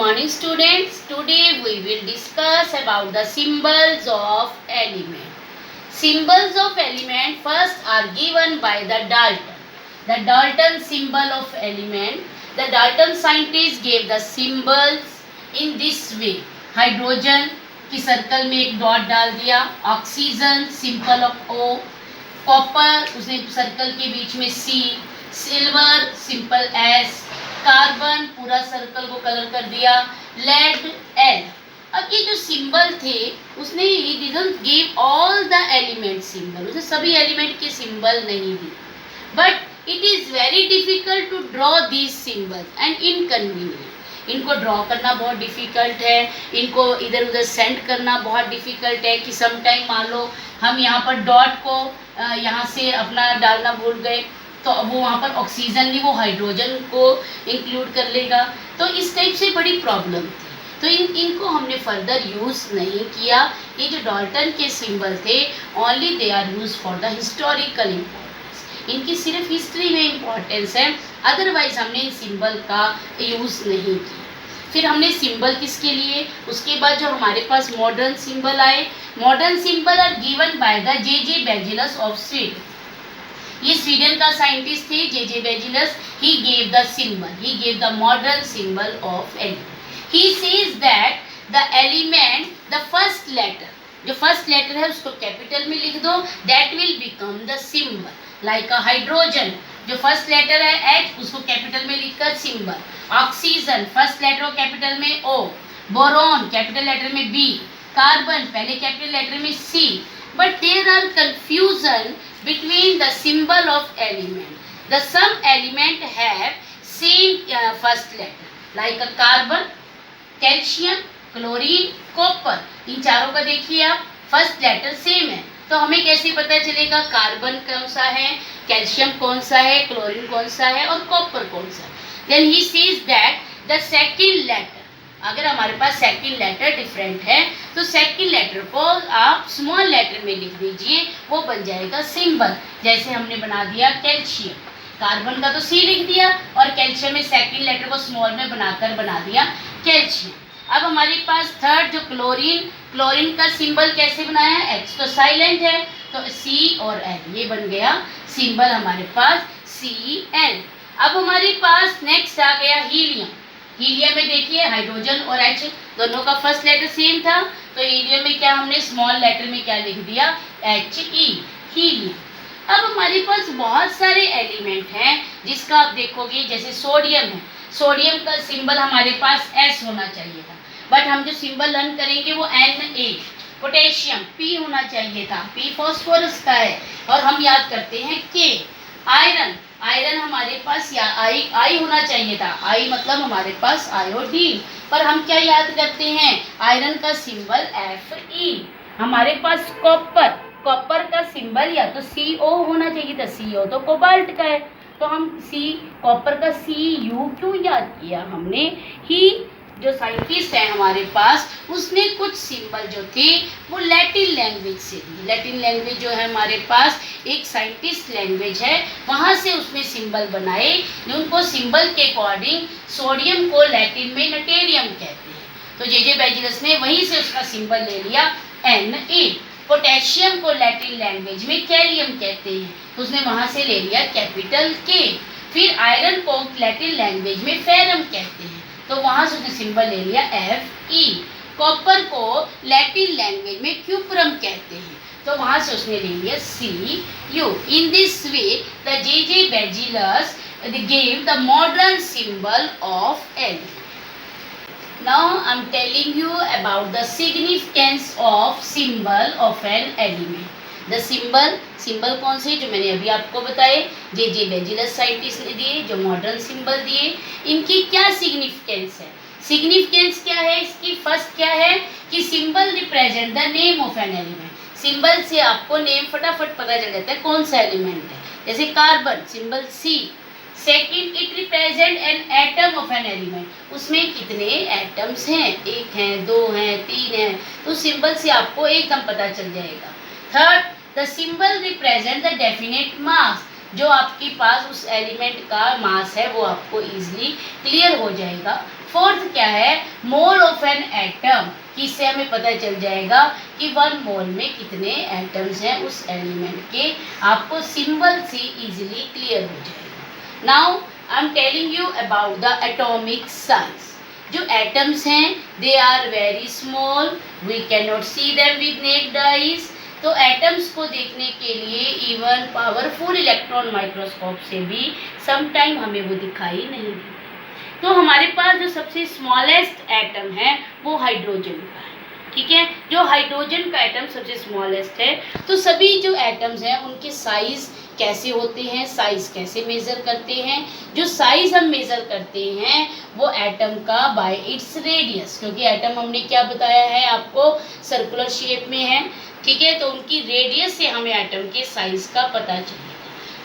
morning students. Today we will discuss about the symbols of element. Symbols of element first are given by the Dalton. The Dalton symbol of element. The Dalton scientist gave the symbols in this way. Hydrogen की circle में एक dot डाल दिया, oxygen simple of O, copper उसने circle के बीच में C, silver simple S, carbon पूरा circle को कलर कर दिया, लेड L. अब ये जो सिंबल थे उसने ही didn't give all the element symbol, उसने सभी एलिमेंट के सिंबल नहीं दिए, but it is very difficult to draw these symbols and inconvenient. इनको ड्रॉ करना बहुत डिफ़िकल्ट है, इनको इधर उधर सेंड करना बहुत डिफ़िकल्ट है कि समटाइम मान लो हम यहाँ पर डॉट को यहाँ से अपना डालना भूल गए तो वो वहाँ पर ऑक्सीजन नहीं वो हाइड्रोजन को इंक्लूड कर लेगा, तो इस टाइप से बड़ी प्रॉब्लम थी. तो इनको हमने फर्दर यूज़ नहीं किया. ये जो डाल्टन के सिंबल थे only they are use for the historical importance, इनकी सिर्फ हिस्ट्री में इम्पोर्टेंस है, अदरवाइज हमने इन सिंबल का यूज़ नहीं किया. फिर हमने सिंबल किसके लिए, उसके बाद जो हमारे पास मॉडर्न सिंबल आए, modern symbol are given by the J Berzelius of Sweden. ये स्वीडन का साइंटिस्ट थे J Berzelius. He gave the symbol, he gave the modern symbol of element. He says that the element the first letter, जो first letter है उसको capital में लिख दो, that will become the symbol. Like a hydrogen जो first letter है H उसको capital में लिखकर symbol. Oxygen first letter capital में O, बोरॉन कैपिटल लेटर में B, कार्बन पहले कैपिटल लेटर में C. But there are confusion between the symbol of element. The some element have same first letter, like a carbon, calcium, chlorine, copper. इन चारों का देखिए आप first letter same है, तो हमें कैसे पता चलेगा कार्बन कौन सा है, कैल्शियम कौन सा है, क्लोरीन कौन सा है और कॉपर कौन सा है. Then he says that the second letter, अगर हमारे पास सेकंड लेटर डिफरेंट है तो सेकंड लेटर को आप स्मॉल लेटर में लिख दीजिए, वो बन जाएगा सिंबल. जैसे हमने बना दिया कैल्शियम, कार्बन का तो C लिख दिया और कैल्शियम में सेकंड लेटर को स्मॉल में बनाकर बना दिया कैल्शियम. अब हमारे पास थर्ड जो क्लोरीन, क्लोरीन का सिंबल कैसे बनाया है, H तो साइलेंट है तो C और L, ये बन गया सिंबल हमारे पास Cl. अब हमारे पास नेक्स्ट आ गया हीलियम. हीलियम में देखिए हाइड्रोजन और H दोनों का फर्स्ट लेटर सेम था, तो हीलियम में क्या हमने स्मॉल लेटर में क्या लिख दिया He, हीलियम. अब हमारे पास बहुत सारे एलिमेंट हैं जिसका आप देखोगे, जैसे सोडियम है, सोडियम का सिंबल हमारे पास S होना चाहिए था, बट हम जो सिंबल लर्न करेंगे वो Na. पोटेशियम P होना चाहिए था, P फॉस्फोरस का है और हम याद करते हैं K. आयरन, आयरन हमारे पास या आई होना चाहिए था, आई मतलब हमारे पास आयोडीन, पर हम क्या याद करते हैं, आयरन का सिंबल Fe. हमारे पास कॉपर, कॉपर का सिंबल या तो CO होना चाहिए था, CO तो कोबाल्ट का है, तो हम कॉपर का Cu क्यों याद किया हमने. ही जो साइंटिस्ट है हमारे पास उसने कुछ सिंबल जो थे वो लैटिन लैंग्वेज से दी. लैटिन लैंग्वेज जो है हमारे पास एक साइंटिस्ट लैंग्वेज है, वहाँ से उसने सिंबल बनाए. उनको सिंबल के अकॉर्डिंग सोडियम को लैटिन में नटेरियम कहते हैं, तो जे बेजिलस ने वहीं से उसका सिंबल ले लिया Na. पोटेशियम को लैटिन लैंग्वेज में कैलियम कहते हैं, तो उसने वहाँ से ले लिया कैपिटल K. फिर आयरन को लैटिन लैंग्वेज में फेरम कहते हैं, तो वहाँ से उसने सिंबल ले लिया Fe. कॉपर को लैटिन लैंग्वेज में क्यूप्रम कहते हैं, तो वहाँ से उसने ले लिया Cu. In this way the J Berzelius gave the modern symbol of element. Now I am telling you about the significance of symbol of an element. The symbol कौन से जो मैंने अभी आपको बताए, जे बेजिलस साइंटिस्ट ने दिए, जो मॉडर्न सिंबल दिए, इनकी क्या सिग्निफिकेंस है. सिग्निफिकेंस क्या है इसकी, फर्स्ट क्या है कि symbol represent the name of an element. Symbol से आपको नेम फटाफट पता चल जाता है कौन सा एलिमेंट है. जैसे carbon symbol C. Second it represent an atom of an element, उसमें कितने एटम्स हैं, एक हैं, दो हैं, तीन हैं, तो सिंबल से आपको एकदम पता चल जाएगा. Third the symbol represent the definite मास, जो आपके पास उस एलिमेंट का मास है वो आपको इजीली क्लियर हो जाएगा। फोर्थ क्या है, मोल ऑफ एन एटम, किससे हमें पता चल जाएगा कि 1 मोल में कितने एटम्स हैं उस एलिमेंट के, आपको सिंबल से इजीली क्लियर हो जाएगा। Now I am telling you about the atomic size. जो एटम्स हैं they are very small, we can not see them with naked eyes. तो एटम्स को देखने के लिए इवन पावरफुल इलेक्ट्रॉन माइक्रोस्कोप से भी समटाइम हमें वो दिखाई नहीं देते। तो हमारे पास जो सबसे स्मॉलेस्ट एटम है वो हाइड्रोजन का है, ठीक है। जो हाइड्रोजन का एटम सबसे स्मॉलेस्ट है। तो सभी जो एटम्स हैं उनके साइज कैसे होते हैं, साइज कैसे मेज़र करते हैं। जो साइज हम मेज़र करते हैं वो एटम का बाय इट्स रेडियस, क्योंकि एटम हमने क्या बताया है आपको, सर्कुलर शेप में है, ठीक है। तो उनकी रेडियस से हमें एटम के साइज का पता चलेगा।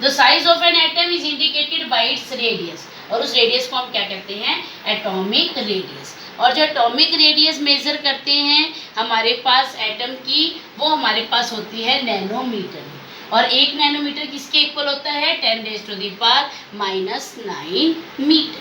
The size of an atom is indicated by its radius, और उस रेडियस को हम क्या कहते हैं, एटॉमिक रेडियस। और जो एटॉमिक रेडियस मेजर करते हैं हमारे पास एटम की, वो हमारे पास होती है नैनोमीटर में। और 1 नैनोमीटर किसके इक्वल होता है, 10⁻⁻⁹ मीटर,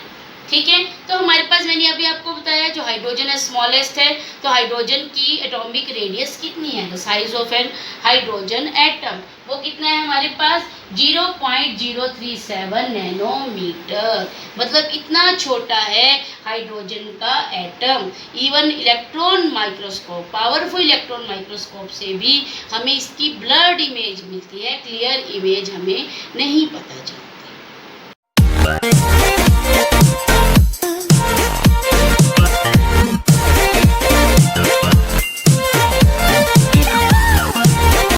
ठीक है। तो हमारे पास मैंने अभी आपको बताया जो हाइड्रोजन है स्मॉलेस्ट है, तो हाइड्रोजन की एटॉमिक रेडियस कितनी है, the size of an hydrogen atom, वो कितना है हमारे पास 0.037 नैनोमीटर। मतलब इतना छोटा है हाइड्रोजन का atom. Even electron microscope, powerful electron microscope से भी हमें इसकी ब्लर्ड इमेज मिलती है, क्लियर इमेज हमें नहीं पता चलती।